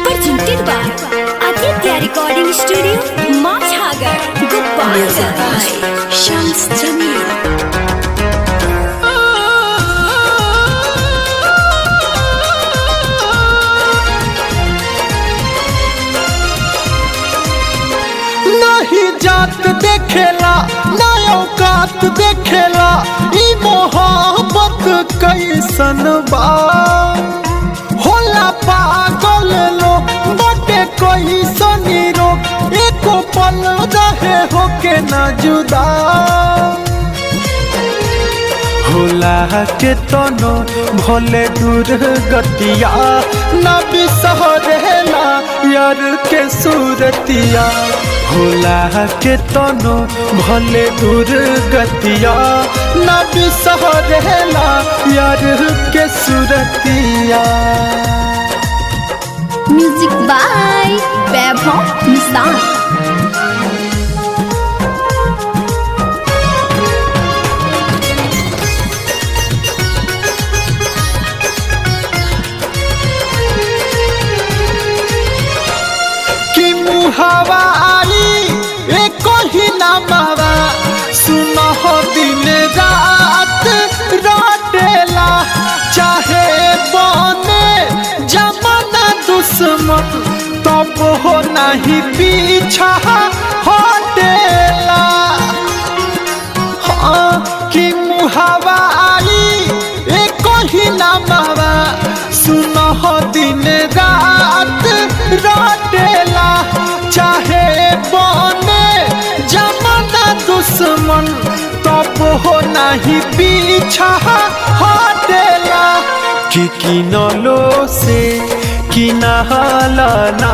Presented by Aditya Recording Studio, Mazhagar, Gopalganj. Shams Jamil. नहीं जात देखेला ना औकात देखेला ई मोहब्बत कैसन बा होला पागल लोग बटे कैसन रोग एको पल रहे होके ना जुदा होला के तनो भले दूर गतिया ना बिसरेला यार के सूरतिया होला के तनो भले दूर गतिया ना बिसरेला यार के सूरतिया। Music by Vaibhav Nissan. हवा आई एक ही नामवा सुनो हो दिन रात रोटेला चाहे बने जमाना दुश्मन तब हो नहीं पीछा हटेला। हाँ कि मुहावा आई एक ही नामवा सुनो हो दिन रात रोटेला चाहे बने जमाना दुश्मन तब हो नहीं पीछा हटेला कि किनलो से किनहलाना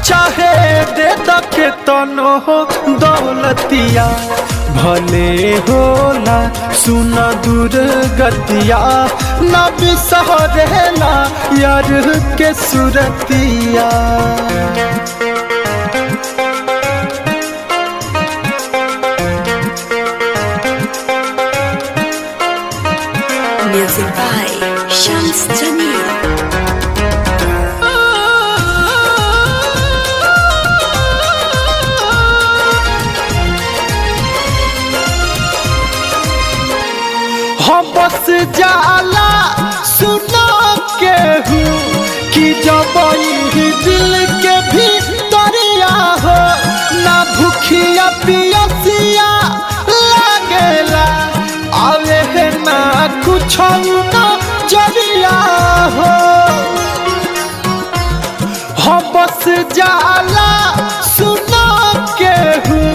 चाहे दे दके तनो दौलतिया भले होला सुन दूर गतिया ना बिसरेला यार के सूरतिया। Music by Shams Jamil. हम बस जाला सुना के हूँ कि जब ही दिल के भीतरिया हो ना भूखिया पियसिया लागेला आवे है ना कुछ ना जरिया हो। हम बस जाला सुना के हूँ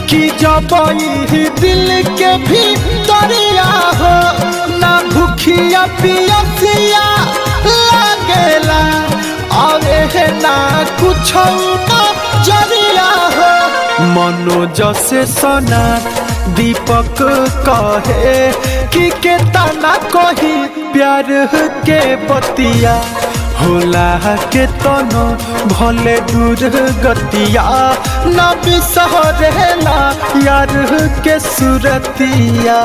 कि जब ही दिल के भीतरिया हो ना भूखिया पियसिया लागेला आवे है ना कुछ ना जरिया हो। मनोज से सोना दीपक कहे कि केतना कही प्यार के बतिया होला के तनो भले दूर गतिया ना बिसरेला यार के सूरतिया।